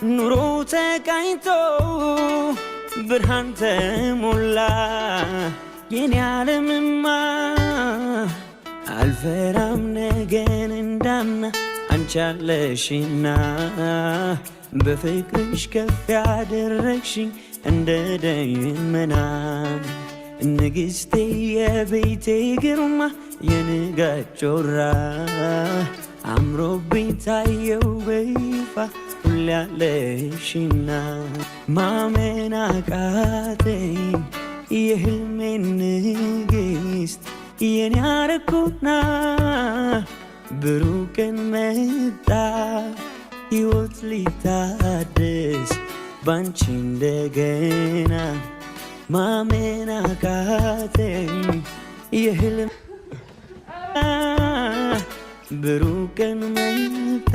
ኑሮ ተቃኝቶ ብርሃን ተሞላ የኔ ዓለምማ አልፈራም ነገን እንዳምና አንቺ አለሽና በፍቅርሽ ከፍ ያደረግሽኝ እንደ ደመና ንግሥቴ የቤቴ ግርማ የንጋት ጮራ አምሮብኝ ታየው በይፋ ሁሌ አለሽና ማመን አቃተኝ የህልሜን ንግሥት የኔ አረኩና ብሩህ ቀን መጣ ሕይወት ሊታደስ ባንቺ እንደገና ማመን አቃተኝ የህልሜ ብሩህ ቀን መጣ